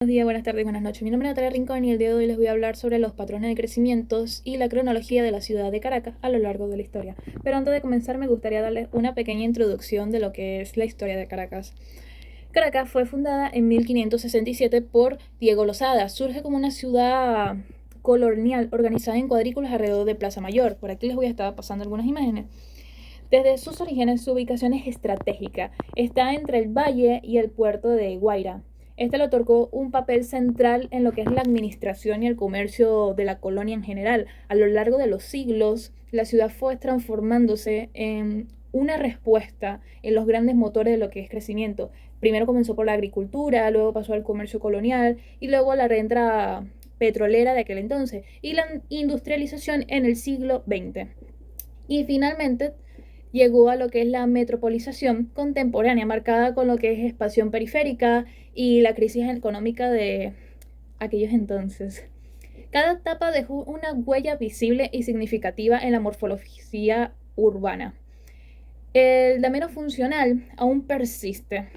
Buenos días, buenas tardes, buenas noches. Mi nombre es Natalia Rincón y el día de hoy les voy a hablar sobre los patrones de crecimientos y la cronología de la ciudad de Caracas a lo largo de la historia. Pero antes de comenzar me gustaría darles una pequeña introducción de lo que es la historia de Caracas. Caracas fue fundada en 1567 por Diego Lozada. Surge como una ciudad colonial organizada en cuadrículas alrededor de Plaza Mayor. Por aquí les voy a estar pasando algunas imágenes. Desde sus orígenes, su ubicación es estratégica. Está entre el valle y el puerto de Guaira. Este le otorgó un papel central en lo que es la administración y el comercio de la colonia en general. A lo largo de los siglos, la ciudad fue transformándose en una respuesta en los grandes motores de lo que es crecimiento. Primero comenzó por la agricultura, luego pasó al comercio colonial y luego a la renta petrolera de aquel entonces y la industrialización en el siglo XX. Y finalmente llegó a lo que es la metropolización contemporánea, marcada con lo que es expansión periférica y la crisis económica de aquellos entonces. Cada etapa dejó una huella visible y significativa en la morfología urbana. El damero funcional aún persiste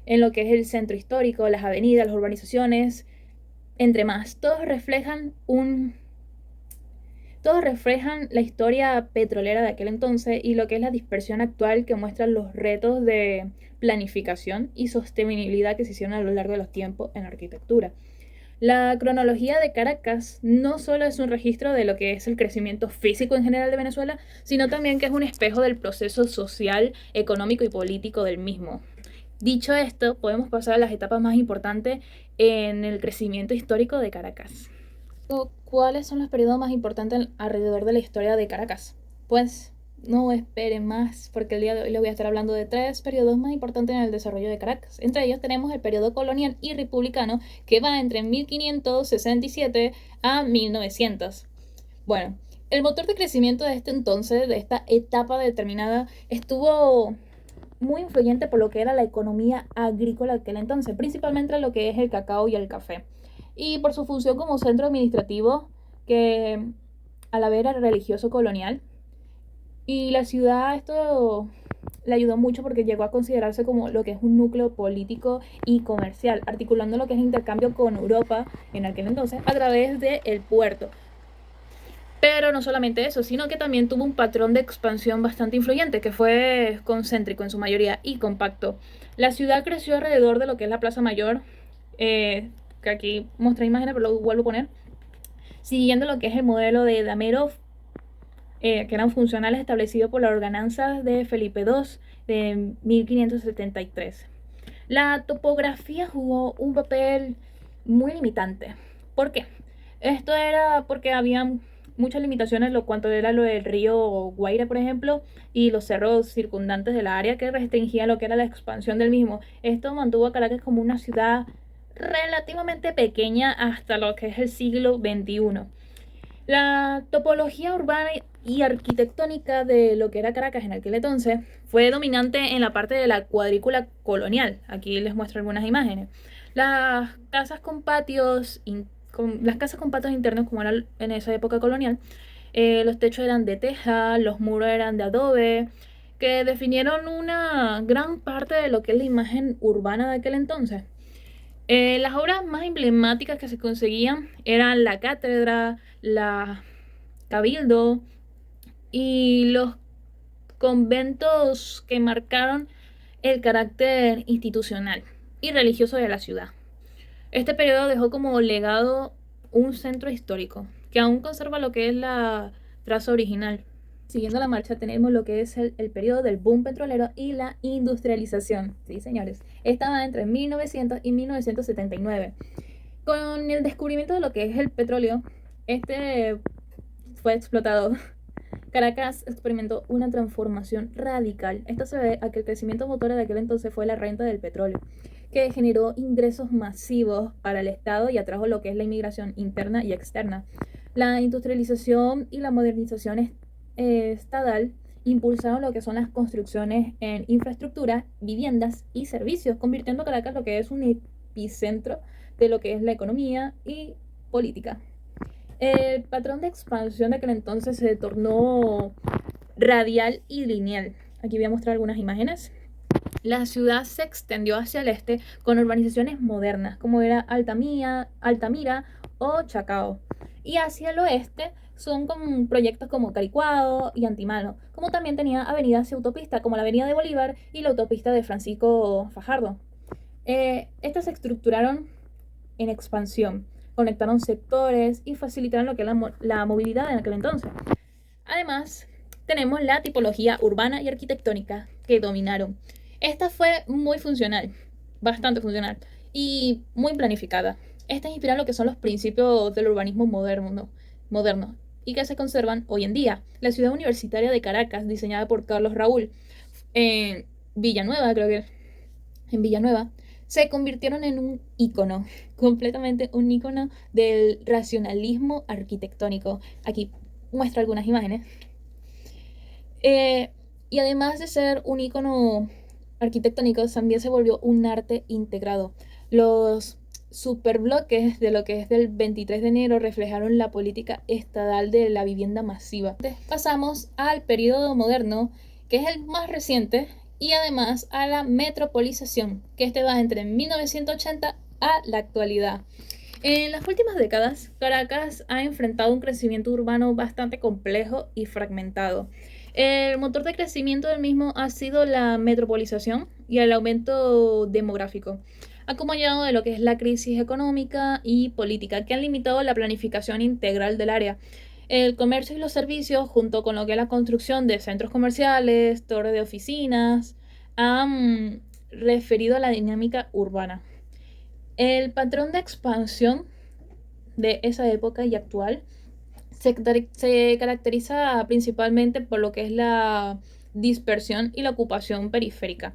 en lo que es el centro histórico, las avenidas, las urbanizaciones, entre más. Todos reflejan la historia petrolera de aquel entonces y lo que es la dispersión actual que muestra los retos de planificación y sostenibilidad que se hicieron a lo largo de los tiempos en la arquitectura. La cronología de Caracas no solo es un registro de lo que es el crecimiento físico en general de Venezuela, sino también que es un espejo del proceso social, económico y político del mismo. Dicho esto, podemos pasar a las etapas más importantes en el crecimiento histórico de Caracas. ¿Cuáles son los periodos más importantes alrededor de la historia de Caracas? Pues no esperen más, porque el día de hoy les voy a estar hablando de 3 periodos más importantes en el desarrollo de Caracas. Entre ellos tenemos el periodo colonial y republicano, que va entre 1567 a 1900. Bueno, el motor de crecimiento de este entonces, de esta etapa determinada, estuvo muy influyente por lo que era la economía agrícola de aquel entonces, principalmente lo que es el cacao y el café, y por su función como centro administrativo que a la vez era religioso colonial. Y la ciudad esto le ayudó mucho porque llegó a considerarse como lo que es un núcleo político y comercial, articulando lo que es el intercambio con Europa en aquel entonces a través del puerto. Pero no solamente eso, sino que también tuvo un patrón de expansión bastante influyente, que fue concéntrico en su mayoría y compacto. La ciudad creció alrededor de lo que es la Plaza Mayor, que aquí mostré imágenes, pero lo vuelvo a poner, siguiendo lo que es el modelo de Damero, que eran funcionales establecidos por la ordenanza de Felipe II de 1573. La topografía jugó un papel muy limitante. ¿Por qué? Esto era porque había muchas limitaciones en lo cuanto era lo del río Guaire, por ejemplo, y los cerros circundantes de la área que restringían lo que era la expansión del mismo. Esto mantuvo a Caracas como una ciudad relativamente pequeña hasta lo que es el siglo XXI. La topología urbana y arquitectónica de lo que era Caracas en aquel entonces fue dominante en la parte de la cuadrícula colonial. Aquí les muestro algunas imágenes. Las casas con patios, las casas con patios internos como era en esa época colonial, los techos eran de teja, los muros eran de adobe, que definieron una gran parte de lo que es la imagen urbana de aquel entonces. Las obras más emblemáticas que se conseguían eran la cátedra, la cabildo y los conventos que marcaron el carácter institucional y religioso de la ciudad. Este periodo dejó como legado un centro histórico que aún conserva lo que es la traza original. Siguiendo la marcha tenemos lo que es el periodo del boom petrolero y la industrialización. Sí, señores. Esta va entre 1900 y 1979. Con el descubrimiento de lo que es el petróleo, este fue explotado. Caracas experimentó una transformación radical. Esto se ve a que el crecimiento motor de aquel entonces fue la renta del petróleo, que generó ingresos masivos para el Estado y atrajo lo que es la inmigración interna y externa. La industrialización y la modernización estatal impulsaron lo que son las construcciones en infraestructura, viviendas y servicios, convirtiendo a Caracas lo que es un epicentro de lo que es la economía y política. El patrón de expansión de aquel entonces se tornó radial y lineal. Aquí voy a mostrar algunas imágenes. La ciudad se extendió hacia el este con urbanizaciones modernas, como era Altamira o Chacao. Y hacia el oeste son con proyectos como Caricuado y Antimano, como también tenía avenidas y autopistas, como la Avenida de Bolívar y la autopista de Francisco Fajardo. Estas se estructuraron en expansión, conectaron sectores y facilitaron lo que es la movilidad en aquel entonces. Además, tenemos la tipología urbana y arquitectónica que dominaron. Esta fue muy funcional, bastante funcional y muy planificada. Esta inspira lo que son los principios del urbanismo moderno y que se conservan hoy en día. La ciudad universitaria de Caracas, diseñada por Carlos Raúl en Villanueva, creo que en Villanueva, se convirtieron en un ícono, completamente un ícono del racionalismo arquitectónico. Aquí muestra algunas imágenes. Y además de ser un ícono arquitectónico, también se volvió un arte integrado. Los superbloques de lo que es del 23 de enero reflejaron la política estatal de la vivienda masiva. Pasamos al periodo moderno, que es el más reciente, y además a la metropolización, que este va entre 1980 a la actualidad. En las últimas décadas, Caracas ha enfrentado un crecimiento urbano bastante complejo y fragmentado. El motor de crecimiento del mismo ha sido la metropolización y el aumento demográfico, acompañado de lo que es la crisis económica y política, que han limitado la planificación integral del área. El comercio y los servicios, junto con lo que es la construcción de centros comerciales, torres de oficinas, han referido a la dinámica urbana. El patrón de expansión de esa época y actual se caracteriza principalmente por lo que es la dispersión y la ocupación periférica.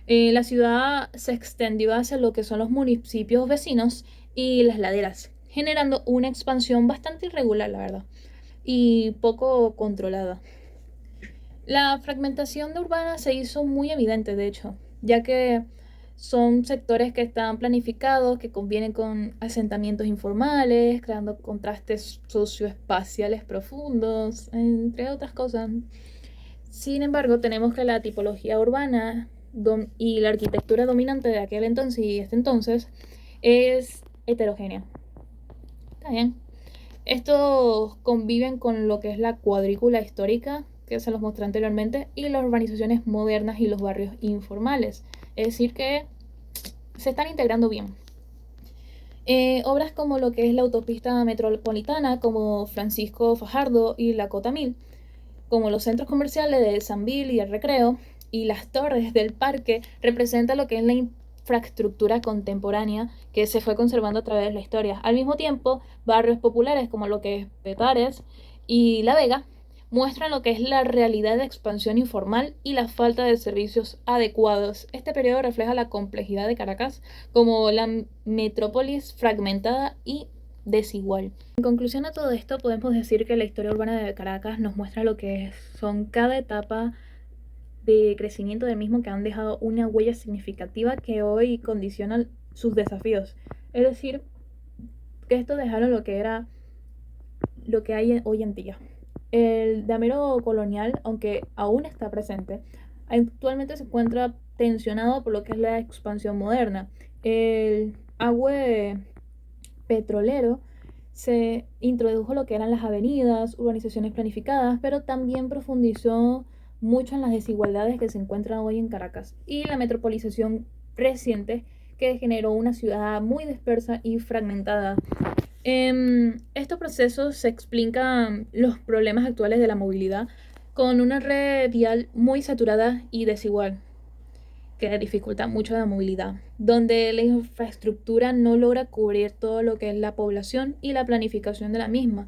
La ciudad se extendió hacia lo que son los municipios vecinos y las laderas, generando una expansión bastante irregular, la verdad, y poco controlada. La fragmentación de urbana se hizo muy evidente, de hecho, ya que son sectores que están planificados, que convienen con asentamientos informales, creando contrastes socioespaciales profundos, entre otras cosas. Sin embargo, tenemos que la tipología urbana y la arquitectura dominante de aquel entonces y este entonces es heterogénea. Está bien. Estos conviven con lo que es la cuadrícula histórica, que se los mostré anteriormente, y las urbanizaciones modernas y los barrios informales. Es decir, que se están integrando bien. Obras como lo que es la autopista metropolitana, como Francisco Fajardo y la Cota 1000, como los centros comerciales de Sambil y el Recreo, y las torres del parque, representan lo que es la infraestructura contemporánea que se fue conservando a través de la historia. Al mismo tiempo, barrios populares como lo que es Petares y La Vega muestran lo que es la realidad de expansión informal y la falta de servicios adecuados. Este periodo refleja la complejidad de Caracas como la metrópolis fragmentada y desigual. En conclusión a todo esto, podemos decir que la historia urbana de Caracas nos muestra lo que son cada etapa de crecimiento del mismo, que han dejado una huella significativa que hoy condiciona sus desafíos. Es decir, que esto dejaron lo que era lo que hay hoy en día. El damero colonial, aunque aún está presente, actualmente se encuentra tensionado por lo que es la expansión moderna. El agua petrolero se introdujo lo que eran las avenidas, urbanizaciones planificadas, pero también profundizó mucho en las desigualdades que se encuentran hoy en Caracas y la metropolización reciente, que generó una ciudad muy dispersa y fragmentada. Estos procesos se explican los problemas actuales de la movilidad con una red vial muy saturada y desigual, que dificulta mucho la movilidad, donde la infraestructura no logra cubrir todo lo que es la población y la planificación de la misma.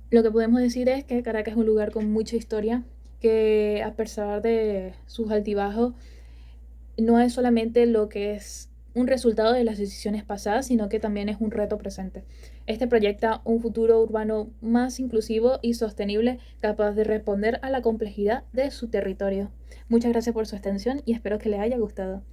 Lo que podemos decir es que Caracas es un lugar con mucha historia, que a pesar de sus altibajos, no es solamente lo que es un resultado de las decisiones pasadas, sino que también es un reto presente. Este proyecta un futuro urbano más inclusivo y sostenible, capaz de responder a la complejidad de su territorio. Muchas gracias por su atención y espero que les haya gustado.